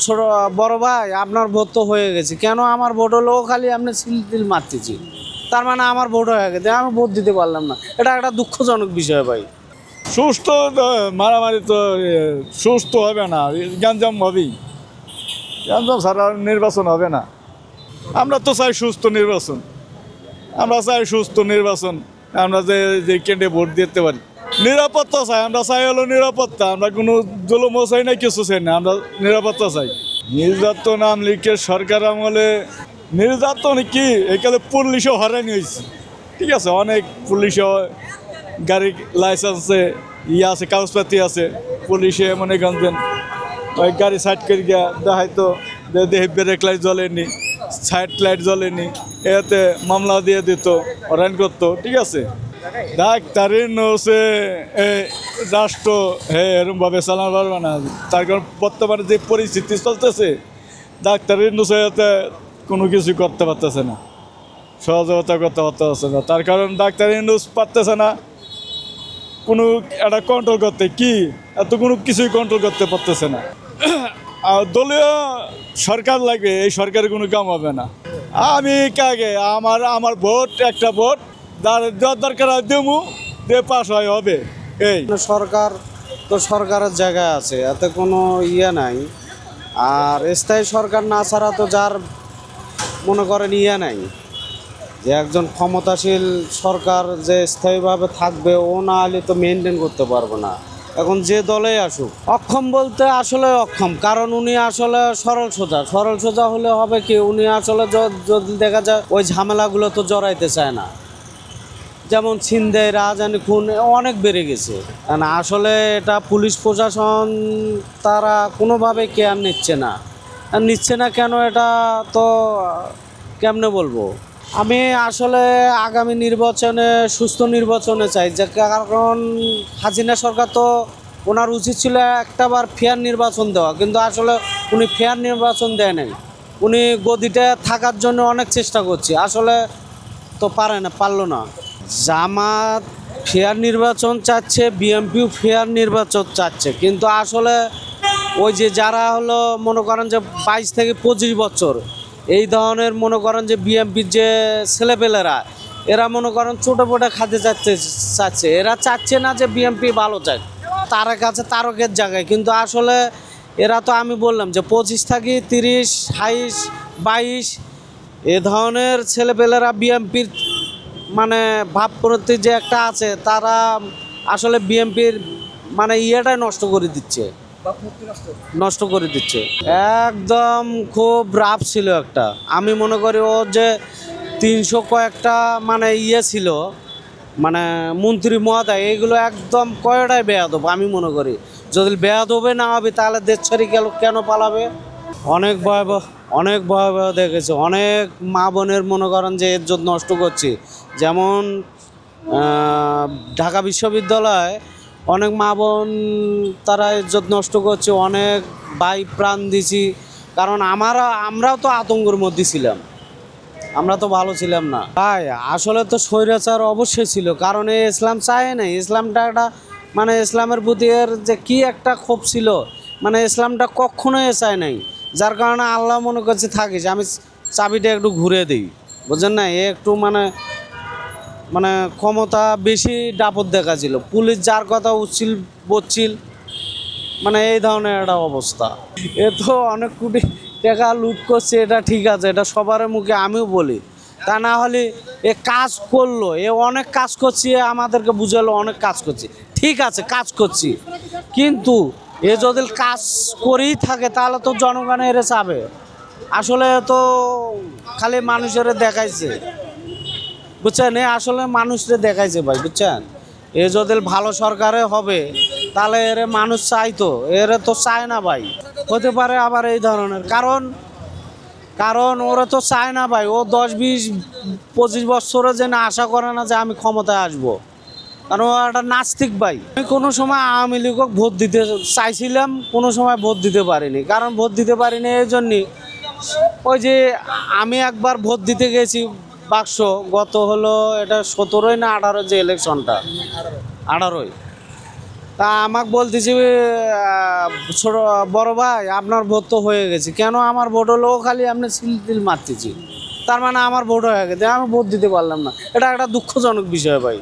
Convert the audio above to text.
ছোট বড় ভাই আপনার ভোট তো হয়ে গেছে, কেন আমার ভোট হলো খালি আপনি সিল মারতেছি, তার মানে আমার ভোট হয়ে গেছে, আমি ভোট দিতে পারলাম না, এটা একটা দুঃখজনক বিষয় ভাই। সুস্থ মারামারি তো সুস্থ হবে না, গ্যাঞ্জাম হবেই, গ্যাঞ্জাম ছাড়া নির্বাচন হবে না। আমরা তো চাই সুস্থ নির্বাচন, আমরা চাই সুস্থ নির্বাচন, আমরা যে যে কেন্দ্রে ভোট দিতে পারি। নিরাপত্তা চাই, আমরা চাই হলো নিরাপত্তা, আমরা কোনো জুলুমও চাই না, কিছু চাই না, আমরা নিরাপত্তা চাই। নির্যাতন আমলি লীগের সরকার আমলে নির্যাতন কি এখানে পুলিশও হয়রানি হয়েছে, ঠিক আছে, অনেক পুলিশও গাড়ি লাইসেন্সে আছে, কাগজপাতি আছে, পুলিশে মনে করেন ওই গাড়ি সাইড করে গিয়া দেখাইতো দেখে ব্রেক লাইট জ্বলেনি, সাইড লাইট জ্বলেনি, এতে মামলা দিয়ে দিত, হয়রান করতো, ঠিক আছে। ডাক্তারি নসে রাষ্ট্র এরকমভাবে চালানো পারবে না, তার কারণ বর্তমানে যে পরিস্থিতি চলতেছে ডাক্তারি নসে এতে কোনো কিছু করতে পারতেছে না, সহযোগিতা করতে পারতেছে না, তার কারণ ডাক্তারি নিউজ পারতেছে না কোনো একটা কন্ট্রোল করতে, কি এত কোনো কিছুই কন্ট্রোল করতে পারতেছে না। আর দলীয় সরকার লাগবে, এই সরকারের কোনো কাম হবে না। আমি কাকে আমার ভোট একটা ভোট দেওয়ার দরকার দেবো, দিয়ে পাস হয় হবে। এই সরকার তো সরকারের জায়গায় আছে, এতে কোনো ইয়ে নাই। আর স্থায়ী সরকার না ছাড়া তো যার মনে করেন ইয়ে নাই, যে একজন ক্ষমতাশীল সরকার যে স্থায়ীভাবে থাকবে ও না হলে তো মেনটেন করতে পারবে না। এখন যে দলেই আসুক, অক্ষম বলতে আসলে অক্ষম, কারণ উনি আসলে সরল সোজা হলে হবে কি, উনি আসলে যদি দেখা যায় ওই ঝামেলাগুলো তো জড়াইতে চায় না, যেমন ছিনতাই রাজধানী খুন অনেক বেড়ে গেছে। কারণ আসলে এটা পুলিশ প্রশাসন তারা কোনোভাবে কেয়ার নিচ্ছে না, আর নিচ্ছে না কেন এটা তো কেমনে বলবো। আমি আসলে আগামী নির্বাচনে সুস্থ নির্বাচনে চাই, যে কারণ হাসিনা সরকার তো ওনার উচিত ছিল একটাবার ফেয়ার নির্বাচন দেওয়া, কিন্তু আসলে উনি ফেয়ার নির্বাচন দেয় নাই। উনি গদিতে থাকার জন্য অনেক চেষ্টা করছে, আসলে তো পারলো না। জামাত ফেয়ার নির্বাচন চাচ্ছে, বিএনপিও ফেয়ার নির্বাচন চাচ্ছে, কিন্তু আসলে ওই যে যারা হলো মনে করেন যে 22 থেকে 25 বছর এই ধরনের মনে করেন যে বিএনপির যে ছেলেপেলেরা, এরা মনে করেন ছোটো পোটা খাতে চাচ্ছে, এরা চাচ্ছে না যে বিএনপি ভালো চায়, তার কাছে তারকের জায়গায়, কিন্তু আসলে এরা তো আমি বললাম যে 25 থেকে 30, 28, 22 এ ধরনের ছেলেপেলেরা বিএনপির মানে ভাবপ্রতি যে একটা আছে, তারা আসলে বিএনপির মানে ইয়েটাই নষ্ট করে দিচ্ছে, একদম খুব রাফ ছিল একটা। আমি মনে করি ও যে 300 কয়েকটা মানে ইয়ে ছিল, মানে মন্ত্রী মহোদয়, এইগুলো একদম কয়টাই বেয়াদব। আমি মনে করি যদি বেয়াদবে না হবে তাহলে দেশ ছেড়ে কেন পালাবে। অনেক ভয়াবহ দেখেছে, অনেক মা বোনের মনে করেন যে ইজ্জত নষ্ট করছে, যেমন ঢাকা বিশ্ববিদ্যালয়ে অনেক মা বোন তারা ইজ্জত নষ্ট করছে, অনেক ভাই প্রাণ দিছি, কারণ আমরাও তো আতঙ্কের মধ্যে ছিলাম, আমরা তো ভালো ছিলাম না ভাই। আসলে তো স্বৈরাচার অবশ্যই ছিল, কারণ এই ইসলাম চায় না, ইসলামটা একটা মানে ইসলামের প্রতি এর যে কি একটা ক্ষোভ ছিল, মানে ইসলামটা কখনোই চায় নাই, যার কারণে আল্লাহ মনে করছে থাকিস আমি চাবিটা একটু ঘুরে দিই, বুঝলেন না, এ একটু মানে ক্ষমতা বেশি দাপট দেখাছিল, পুলিশ যার কথা উচ্ছিল বলছিল, মানে এই ধরনের একটা অবস্থা। এ তো অনেক কোটি টাকা লুট করছে, এটা ঠিক আছে, এটা সবার মুখে আমিও বলি, তা না হলে এ কাজ করলো, এ অনেক কাজ করছি, আমাদেরকে বুঝালো অনেক কাজ করছি, ঠিক আছে কাজ করছি, কিন্তু এ যদি কাজ করেই থাকে তাহলে তো জনগণ এর চাবে। আসলে তো খালি মানুষের দেখাইছে, বুঝছেন, এ আসলে মানুষরে দেখাইছে ভাই, বুঝছেন। এ যদি ভালো সরকারে হবে তাহলে এর মানুষ চাইতো, এর তো চায় না ভাই। হতে পারে আবার এই ধরনের কারণ ওরা তো চায় না ভাই, ও 10, 20, 25 বছরে যেন আশা করে না যে আমি ক্ষমতায় আসবো, কারণ ও একটা নাস্তিক ভাই। আমি কোনো সময় আওয়ামী লীগক ভোট দিতে চাইছিলাম, কোনো সময় ভোট দিতে পারিনি, কারণ ভোট দিতে পারিনি এই জন্যই, ওই যে আমি একবার ভোট দিতে গেছি বাক্স, গত হলো এটা 17 না 18 যে ইলেকশনটা, 18 তা আমাকে বলতেছি ছোট বড় ভাই আপনার ভোট তো হয়ে গেছে, কেন আমার ভোট হলো? খালি আপনি সিল মারতেছি, তার মানে আমার ভোট হয়ে গেছে, আমি ভোট দিতে পারলাম না। এটা একটা দুঃখজনক বিষয় ভাই।